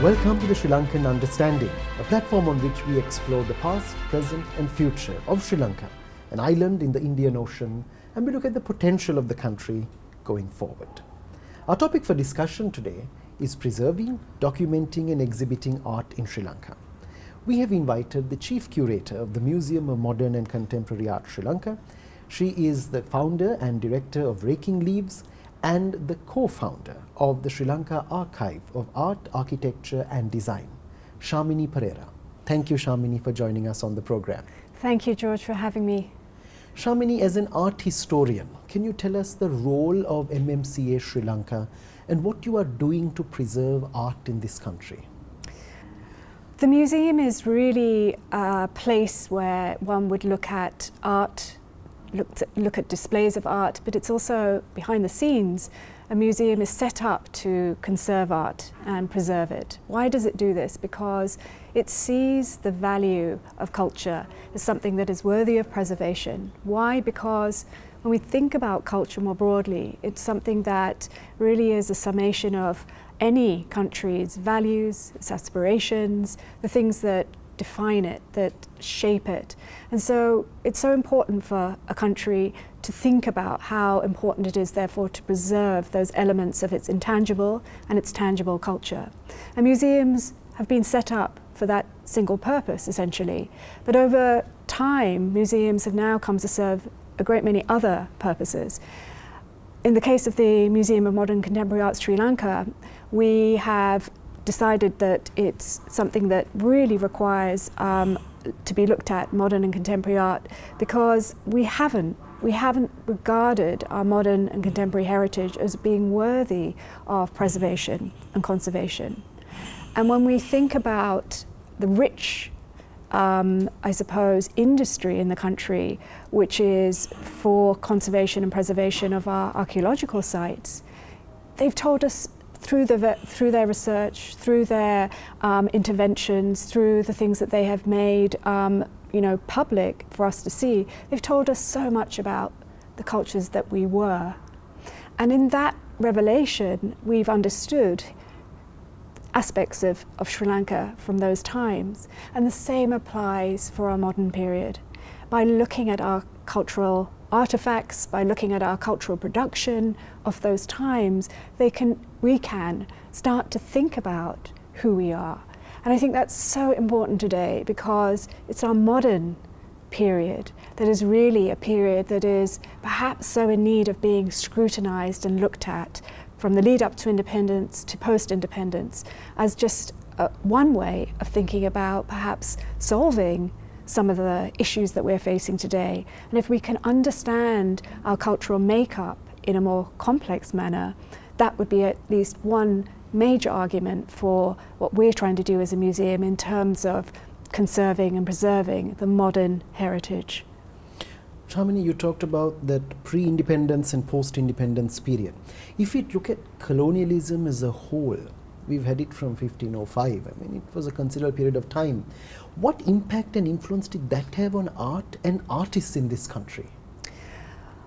Welcome to the Sri Lankan Understanding, a platform on which we explore the past, present and future of Sri Lanka, an island in the Indian Ocean, and we look at the potential of the country going forward. Our topic for discussion today is preserving, documenting and exhibiting art in Sri Lanka. We have invited the Chief Curator of the Museum of Modern and Contemporary Art Sri Lanka. She is the founder and director of Raking Leaves and the co-founder of the Sri Lanka Archive of Art, Architecture and Design, Sharmini Pereira. Thank you, Sharmini, for joining us on the program. Thank you, George, for having me. Sharmini, as an art historian, can you tell us the role of Mmca Sri Lanka and what you are doing to preserve art in this country? The museum is really a place where one would look at art, look at displays of art, but it's also behind the scenes. A museum is set up to conserve art and preserve it. Why does it do this? Because it sees the value of culture as something that is worthy of preservation. Why? Because when we think about culture more broadly, it's something that really is a summation of any country's values, its aspirations, the things that define it, that shape it. And so it's so important for a country to think about how important it is, therefore, to preserve those elements of its intangible and its tangible culture. And museums have been set up for that single purpose, essentially. But over time, museums have now come to serve a great many other purposes. In the case of the Museum of Modern Contemporary Art Sri Lanka, we have decided that it's something that really requires to be looked at, modern and contemporary art, because we haven't regarded our modern and contemporary heritage as being worthy of preservation and conservation. And when we think about the rich, I suppose, industry in the country, which is for conservation and preservation of our archaeological sites, they've told us through their research, through their interventions, through the things that they have made public for us to see, they've told us so much about the cultures that we were. And in that revelation, we've understood aspects of Sri Lanka from those times. And the same applies for our modern period. By looking at our cultural artifacts, by looking at our cultural production of those times, we can start to think about who we are. And I think that's so important today, because it's our modern period that is really a period that is perhaps so in need of being scrutinized and looked at, from the lead up to independence to post-independence, as just one way of thinking about perhaps solving some of the issues that we're facing today. And if we can understand our cultural makeup in a more complex manner, that would be at least one major argument for what we're trying to do as a museum in terms of conserving and preserving the modern heritage. Sharmini, you talked about that pre-independence and post-independence period. If we look at colonialism as a whole, we've had it from 1505. I mean, it was a considerable period of time. What impact and influence did that have on art and artists in this country?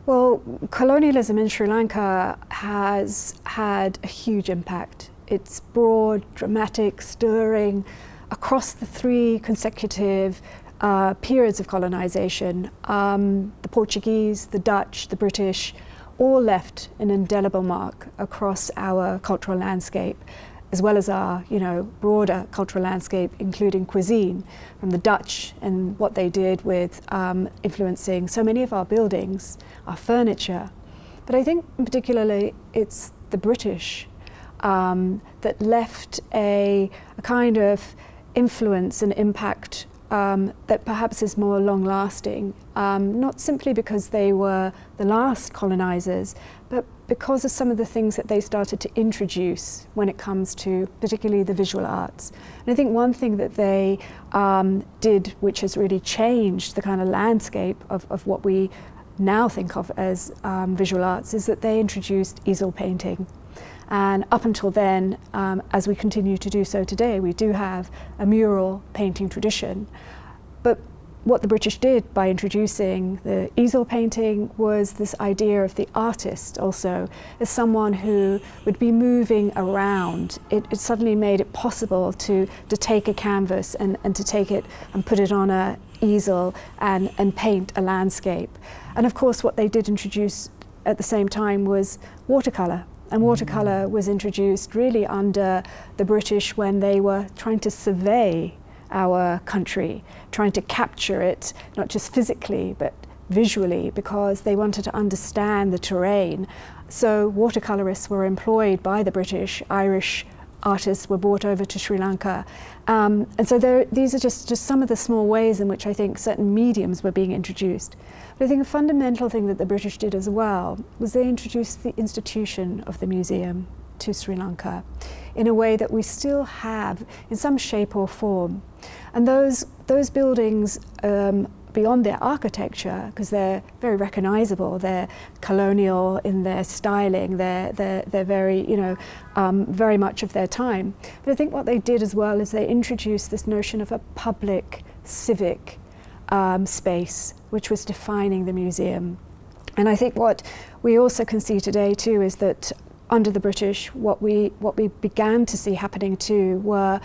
Well, colonialism in Sri Lanka has had a huge impact. It's broad, dramatic, stirring across the three consecutive periods of colonization. The Portuguese, the Dutch, the British all left an indelible mark across our cultural landscape, as well as our broader cultural landscape, including cuisine, from the Dutch and what they did with influencing so many of our buildings, our furniture. But I think particularly it's the British that left a kind of influence and impact that perhaps is more long-lasting, not simply because they were the last colonizers, but because of some of the things that they started to introduce when it comes to particularly the visual arts. And I think one thing that they did, which has really changed the kind of landscape of what we now think of as visual arts, is that they introduced easel painting. And up until then, as we continue to do so today, we do have a mural painting tradition. But what the British did by introducing the easel painting was this idea of the artist also as someone who would be moving around. It suddenly made it possible to take a canvas and to take it and put it on an easel and paint a landscape. And of course what they did introduce at the same time was watercolour. And watercolour was introduced really under the British when they were trying to survey our country, trying to capture it, not just physically, but visually, because they wanted to understand the terrain. So watercolourists were employed by the British. Irish artists were brought over to Sri Lanka. And so these are just some of the small ways in which I think certain mediums were being introduced. But I think a fundamental thing that the British did as well was they introduced the institution of the museum to Sri Lanka in a way that we still have in some shape or form. And those buildings, beyond their architecture, because they're very recognizable, they're colonial in their styling, they're very, very much of their time. But I think what they did as well is they introduced this notion of a public civic space, which was defining the museum. And I think what we also can see today too is that under the British, what we began to see happening too were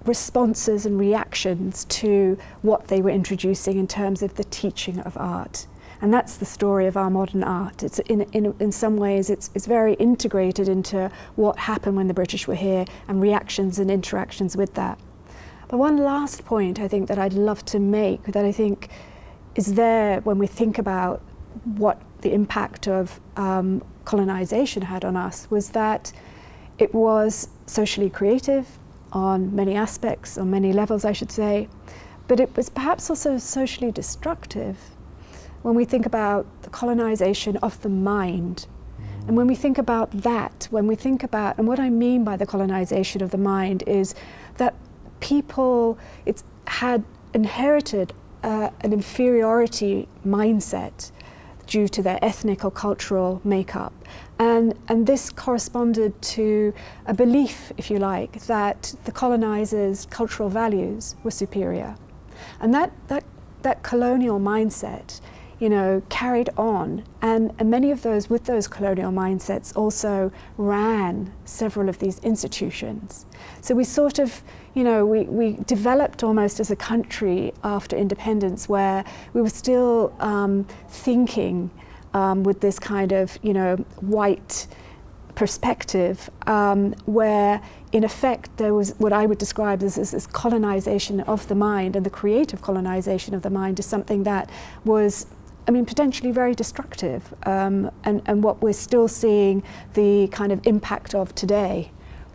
responses and reactions to what they were introducing in terms of the teaching of art. And that's the story of our modern art. It's in some ways it's very integrated into what happened when the British were here and reactions and interactions with that. But one last point I think that I'd love to make that I think is there when we think about what the impact of colonization had on us was that it was socially creative on many aspects, on many levels I should say, but it was perhaps also socially destructive when we think about the colonization of the mind. And when we think about that, and what I mean by the colonization of the mind is that people had inherited an inferiority mindset due to their ethnic or cultural makeup. And this corresponded to a belief, if you like, that the colonizers' cultural values were superior. And that colonial mindset, carried on, and many of those with those colonial mindsets also ran several of these institutions. So we sort of, we developed almost as a country after independence where we were still thinking with this kind of, white perspective, where in effect there was what I would describe as this colonization of the mind, and the creative colonization of the mind is something that was, potentially very destructive, and what we're still seeing the kind of impact of today.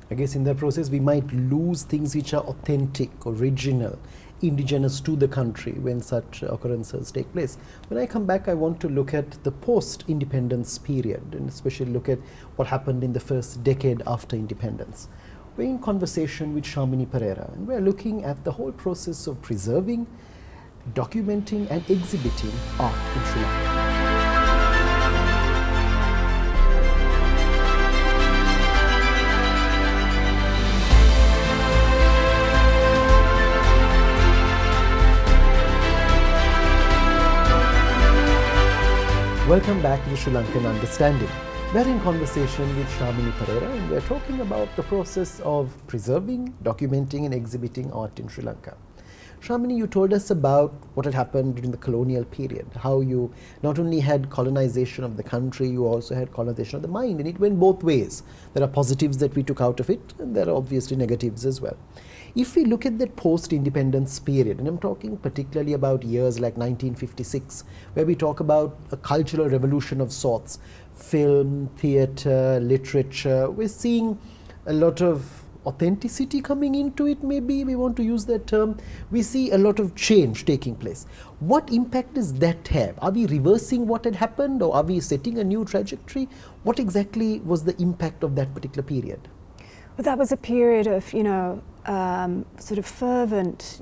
I guess in that process we might lose things which are authentic, original, indigenous to the country when such occurrences take place. When I come back, I want to look at the post-independence period, and especially look at what happened in the first decade after independence. We're in conversation with Sharmini Pereira, and we're looking at the whole process of preserving, documenting and exhibiting art in Sri Lanka. Welcome back to the Sri Lankan Understanding. We're in conversation with Sharmini Pereira, and we're talking about the process of preserving, documenting and exhibiting art in Sri Lanka. Sharmini, you told us about what had happened during the colonial period, how you not only had colonization of the country, you also had colonization of the mind, and it went both ways. There are positives that we took out of it, and there are obviously negatives as well. If we look at that post-independence period, and I'm talking particularly about years like 1956, where we talk about a cultural revolution of sorts, film, theatre, literature, we're seeing a lot of authenticity coming into it, maybe we want to use that term. We see a lot of change taking place. What impact does that have? Are we reversing what had happened, or are we setting a new trajectory? What exactly was the impact of that particular period? Well, that was a period of, sort of fervent,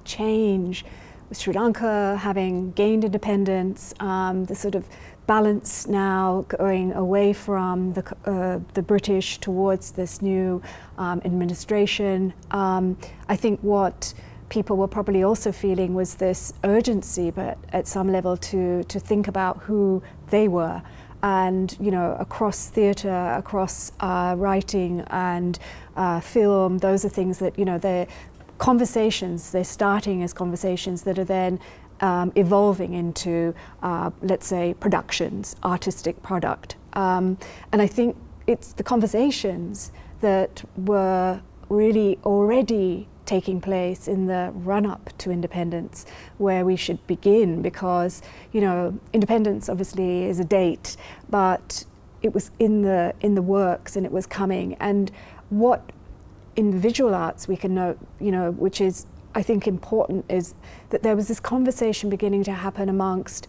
change, with Sri Lanka having gained independence, the sort of balance now going away from the British towards this new administration. I think what people were probably also feeling was this urgency, but at some level to think about who they were. And, you know, across theatre, across writing and film, those are things that, you know, they're conversations, they're starting as conversations that are then evolving into, let's say, productions, artistic product. And I think it's the conversations that were really already taking place in the run-up to independence where we should begin, because, you know, independence obviously is a date, but it was in the works and it was coming. And what in the visual arts we can note, you know, which is I think important, is that there was this conversation beginning to happen amongst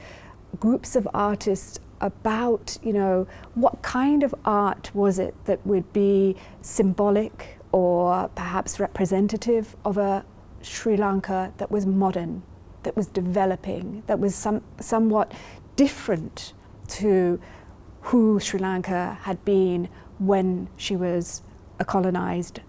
groups of artists about, you know, what kind of art was it that would be symbolic or perhaps representative of a Sri Lanka that was modern, that was developing, that was somewhat different to who Sri Lanka had been when she was a colonized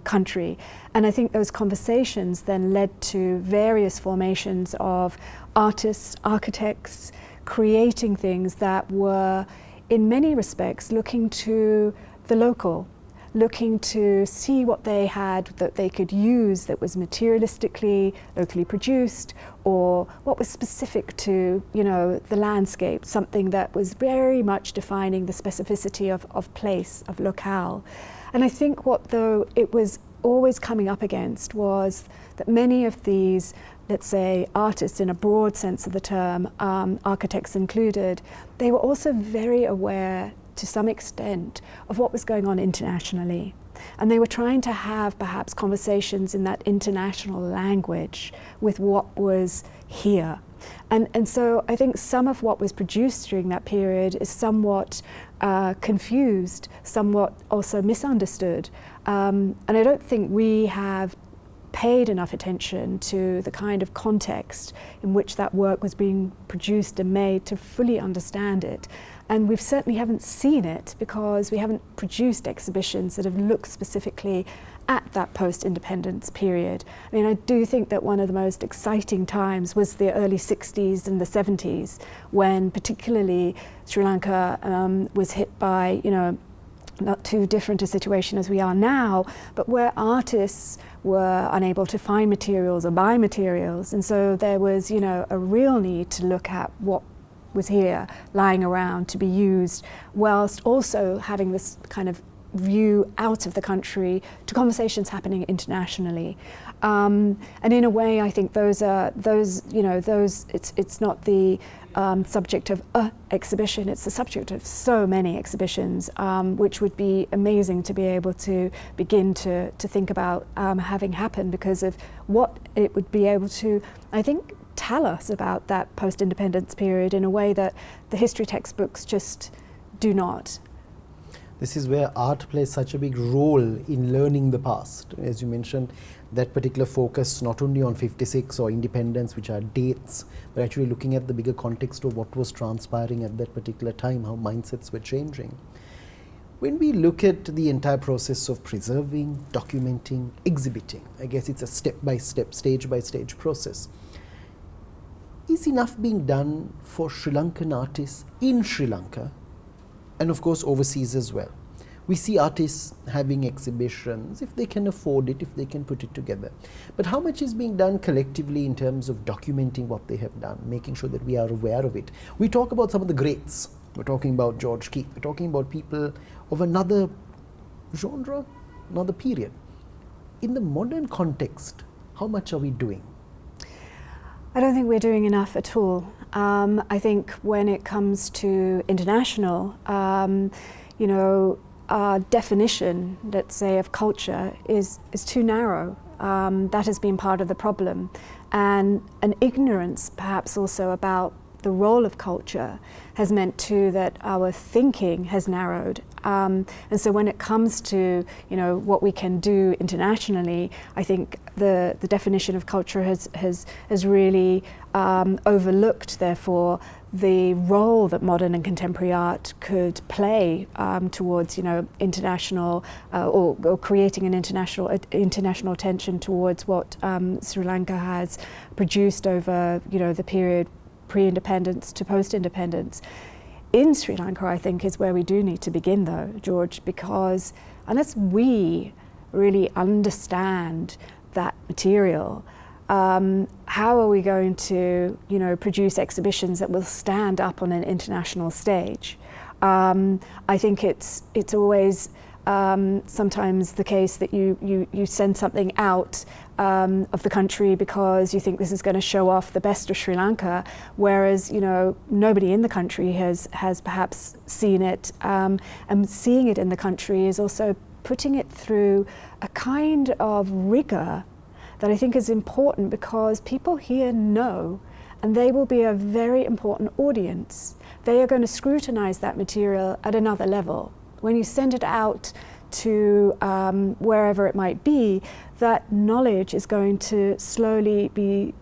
country. And I think those conversations then led to various formations of artists, architects, creating things that were in many respects looking to the local, looking to see what they had that they could use that was materialistically, locally produced, or what was specific to, you know, the landscape, something that was very much defining the specificity of place, of locale. And I think what though it was always coming up against was that many of these, let's say, artists in a broad sense of the term, architects included, they were also very aware to some extent of what was going on internationally. And they were trying to have perhaps conversations in that international language with what was here. And so I think some of what was produced during that period is somewhat confused, somewhat also misunderstood. And I don't think we have paid enough attention to the kind of context in which that work was being produced and made to fully understand it. And we certainly haven't seen it because we haven't produced exhibitions that have looked specifically at that post-independence period. I mean, I do think that one of the most exciting times was the early 60s and the 70s, when particularly Sri Lanka was hit by, you know, not too different a situation as we are now, but where artists were unable to find materials or buy materials. And so there was, you know, a real need to look at what was here lying around to be used, whilst also having this kind of view out of the country to conversations happening internationally. And in a way, I think it's not the subject of a exhibition, it's the subject of so many exhibitions, which would be amazing to be able to begin to think about having happen, because of what it would be able to, I think, tell us about that post-independence period in a way that the history textbooks just do not. This is where art plays such a big role in learning the past. As you mentioned, that particular focus not only on 56 or independence, which are dates, but actually looking at the bigger context of what was transpiring at that particular time, how mindsets were changing. When we look at the entire process of preserving, documenting, exhibiting, I guess it's a step-by-step, stage-by-stage process. Is enough being done for Sri Lankan artists in Sri Lanka, and of course overseas as well? We see artists having exhibitions, if they can afford it, if they can put it together. But how much is being done collectively in terms of documenting what they have done, making sure that we are aware of it? We talk about some of the greats. We're talking about George Cooke. We're talking about people of another genre, another period. In the modern context, how much are we doing? I don't think we're doing enough at all. I think when it comes to international, you know, our definition, let's say, of culture is too narrow. That has been part of the problem. And an ignorance perhaps also about the role of culture has meant too that our thinking has narrowed. And so when it comes to, you know, what we can do internationally, I think the definition of culture has really overlooked, therefore, the role that modern and contemporary art could play towards, international or creating an international attention towards what Sri Lanka has produced over, the period pre-independence to post-independence. In Sri Lanka, I think, is where we do need to begin, though, George, because unless we really understand that material, how are we going to, produce exhibitions that will stand up on an international stage? I think it's always sometimes the case that you send something out of the country because you think this is going to show off the best of Sri Lanka, whereas nobody in the country has perhaps seen it, and seeing it in the country is also putting it through a kind of rigor that I think is important, because people here know, and they will be a very important audience. They are going to scrutinize that material at another level. When you send it out to wherever it might be, that knowledge is going to slowly be,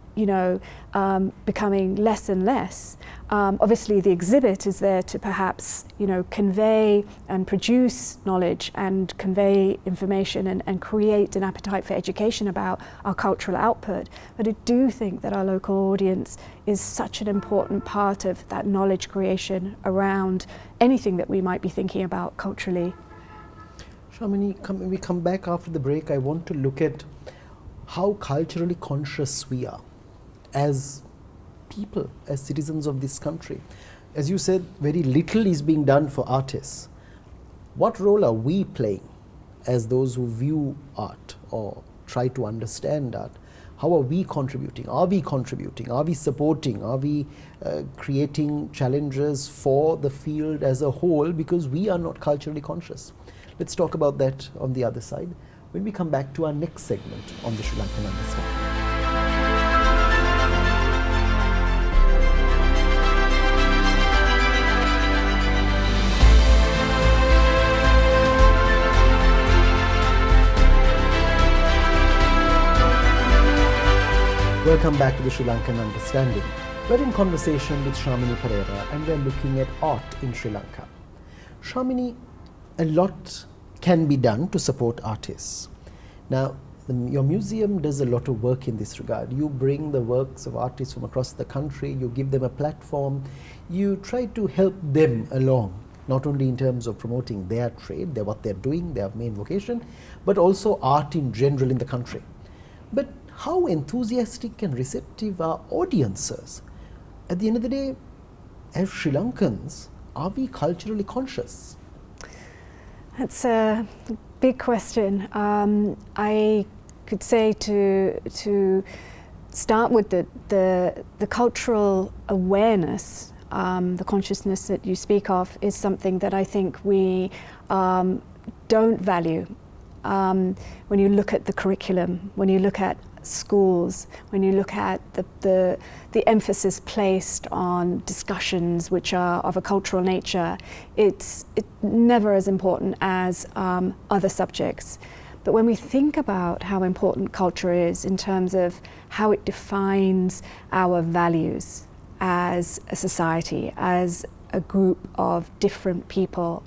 becoming less and less. Obviously, the exhibit is there to perhaps, convey and produce knowledge and convey information and create an appetite for education about our cultural output. But I do think that our local audience is such an important part of that knowledge creation around anything that we might be thinking about culturally. Sharmini, when we come back after the break, I want to look at how culturally conscious we are as people, as citizens of this country. As you said, very little is being done for artists. What role are we playing as those who view art or try to understand art? How are we contributing? Are we contributing? Are we supporting? Are we creating challenges for the field as a whole because we are not culturally conscious? Let's talk about that on the other side when we come back to our next segment on the Sri Lankan Understanding. Welcome back to the Sri Lankan Understanding. We're in conversation with Sharmini Pereira and we're looking at art in Sri Lanka. Sharmini, a lot can be done to support artists. Now, your museum does a lot of work in this regard. You bring the works of artists from across the country, you give them a platform, you try to help them along, not only in terms of promoting their trade, what they're doing, their main vocation, but also art in general in the country. But how enthusiastic and receptive are audiences? At the end of the day, as Sri Lankans, are we culturally conscious? That's a big question. I could say to start with the cultural awareness, the consciousness that you speak of, is something that I think we don't value. When you look at the curriculum, when you look at schools, when you look at the emphasis placed on discussions which are of a cultural nature, it's never as important as other subjects. But when we think about how important culture is in terms of how it defines our values as a society, as a group of different people,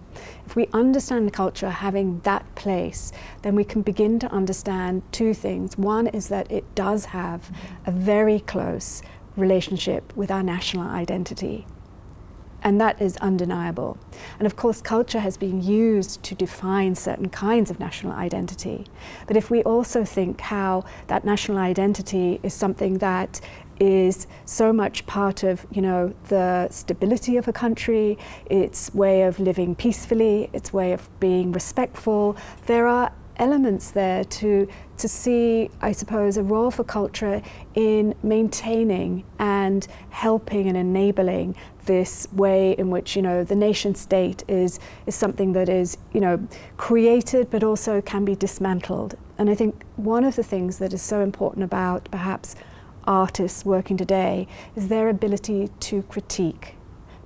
if we understand culture having that place, then we can begin to understand two things. One is that it does have a very close relationship with our national identity, and that is undeniable. And of course, culture has been used to define certain kinds of national identity. But if we also think how that national identity is something that is so much part of, the stability of a country, its way of living peacefully, its way of being respectful, there are elements there to see, I suppose, a role for culture in maintaining and helping and enabling this way in which, the nation state is something that is, created but also can be dismantled. And I think one of the things that is so important about perhaps artists working today is their ability to critique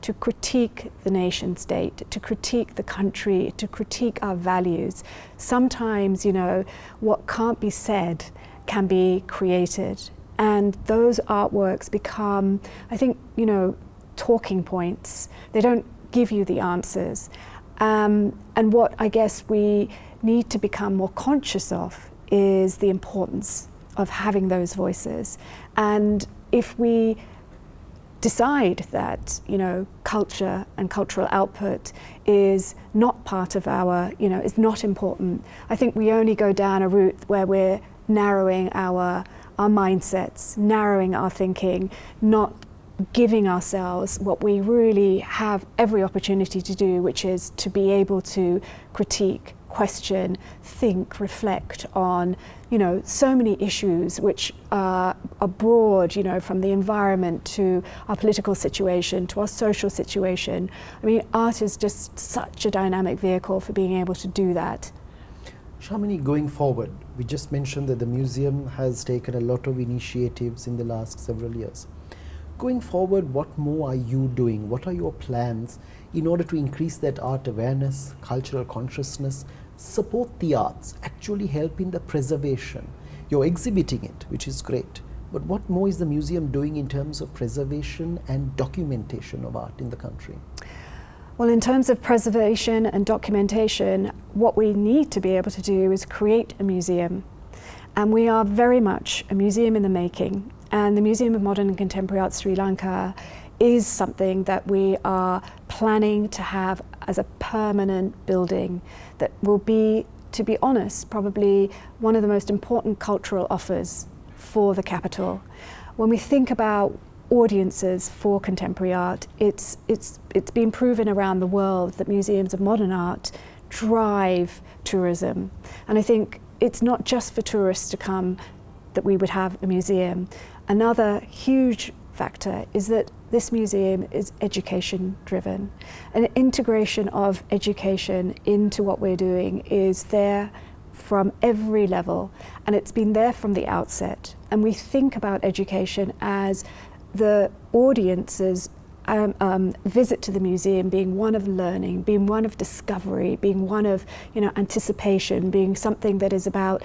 the nation state, to critique the country, to critique our values. Sometimes, what can't be said can be created, and those artworks become, I think, talking points. They don't give you the answers. And what I guess we need to become more conscious of is the importance of having those voices. And if we decide that, culture and cultural output is not part of our, is not important, I think we only go down a route where we're narrowing our mindsets, narrowing our thinking, not giving ourselves what we really have every opportunity to do, which is to be able to critique, question, think, reflect on, so many issues which are broad, from the environment to our political situation to our social situation. I mean, art is just such a dynamic vehicle for being able to do that. Sharmini, going forward, we just mentioned that the museum has taken a lot of initiatives in the last several years. Going forward, what more are you doing? What are your plans in order to increase that art awareness, cultural consciousness, support the arts, actually help in the preservation? You're exhibiting it, which is great, but what more is the museum doing in terms of preservation and documentation of art in the country? Well, in terms of preservation and documentation, what we need to be able to do is create a museum. And we are very much a museum in the making. And the Museum of Modern and Contemporary Art Sri Lanka is something that we are planning to have as a permanent building that will be, to be honest, probably one of the most important cultural offers for the capital. When we think about audiences for contemporary art, it's been proven around the world that museums of modern art drive tourism. And I think it's not just for tourists to come that we would have a museum. Another huge factor is that this museum is education driven. An integration of education into what we're doing is there from every level, and it's been there from the outset. And we think about education as the audience's visit to the museum being one of learning, being one of discovery, being one of anticipation, being something that is about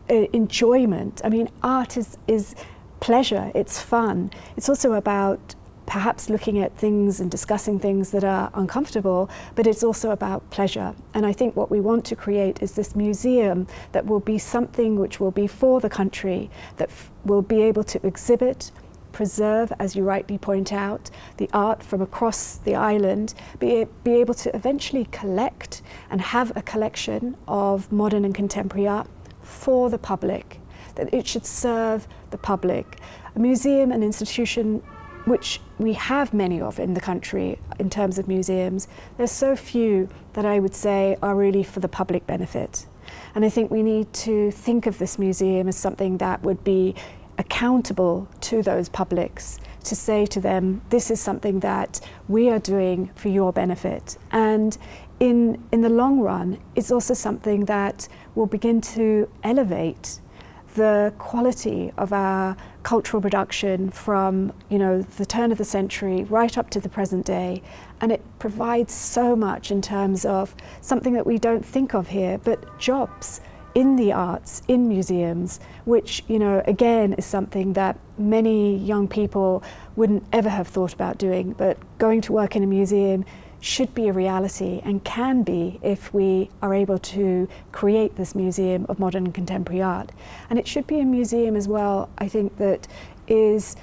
enjoyment. I mean, art is pleasure, it's fun. It's also about perhaps looking at things and discussing things that are uncomfortable, but it's also about pleasure. And I think what we want to create is this museum that will be something which will be for the country, that will be able to exhibit, preserve, as you rightly point out, the art from across the island, be able to eventually collect and have a collection of modern and contemporary art for the public, that it should serve the public. A museum, an institution which we have many of in the country in terms of museums, there's so few that I would say are really for the public benefit. And I think we need to think of this museum as something that would be accountable to those publics, to say to them, this is something that we are doing for your benefit. And in the long run, it's also something that will begin to elevate the quality of our cultural production from the turn of the century right up to the present day. And it provides so much in terms of something that we don't think of here, but jobs in the arts, in museums, which again is something that many young people wouldn't ever have thought about doing, but going to work in a museum should be a reality and can be if we are able to create this museum of modern and contemporary art. And it should be a museum as well, I think, that is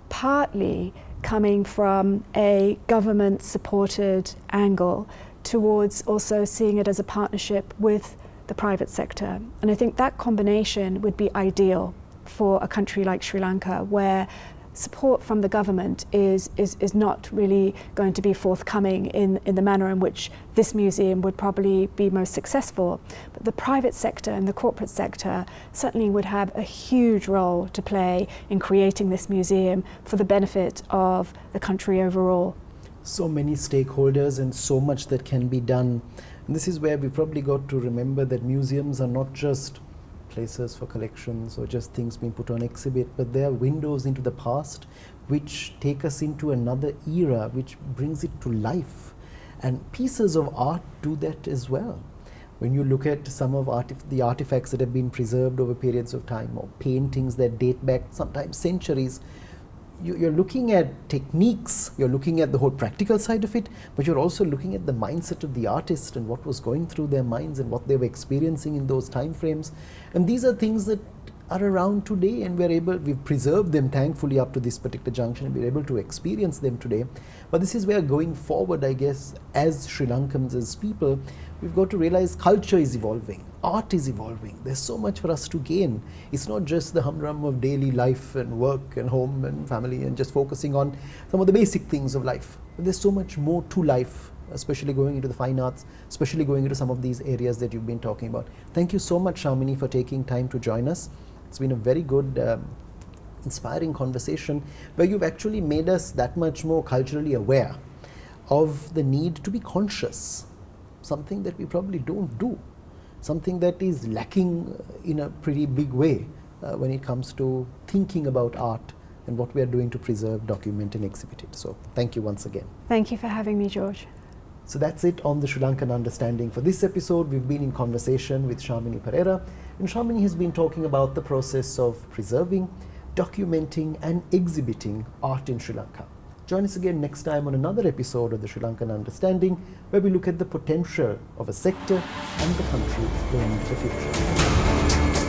partly coming from a government supported angle towards also seeing it as a partnership with the private sector. And I think that combination would be ideal for a country like Sri Lanka, where support from the government is not really going to be forthcoming in the manner in which this museum would probably be most successful. But the private sector and the corporate sector certainly would have a huge role to play in creating this museum for the benefit of the country overall. So many stakeholders and so much that can be done. And this is where we probably got to remember that museums are not just places for collections or just things being put on exhibit, but they are windows into the past which take us into another era, which brings it to life. And pieces of art do that as well. When you look at some of the artifacts that have been preserved over periods of time, or paintings that date back sometimes centuries, you're looking at techniques, you're looking at the whole practical side of it, but you're also looking at the mindset of the artist and what was going through their minds and what they were experiencing in those time frames. And these are things that are around today, and we've preserved them thankfully up to this particular junction, and we're able to experience them today. But this is where going forward, I guess, as Sri Lankans, as people, we've got to realize culture is evolving, art is evolving. There's so much for us to gain. It's not just the humdrum of daily life and work and home and family and just focusing on some of the basic things of life. But there's so much more to life, especially going into the fine arts, especially going into some of these areas that you've been talking about. Thank you so much, Sharmini, for taking time to join us. It's been a very good, inspiring conversation where you've actually made us that much more culturally aware of the need to be conscious, something that we probably don't do, something that is lacking in a pretty big way when it comes to thinking about art and what we are doing to preserve, document and exhibit it. So thank you once again. Thank you for having me, George. So that's it on the Sri Lankan Understanding. For this episode, we've been in conversation with Sharmini Pereira, and Sharmini has been talking about the process of preserving, documenting and exhibiting art in Sri Lanka. Join us again next time on another episode of the Sri Lankan Understanding, where we look at the potential of a sector and the country going into the future.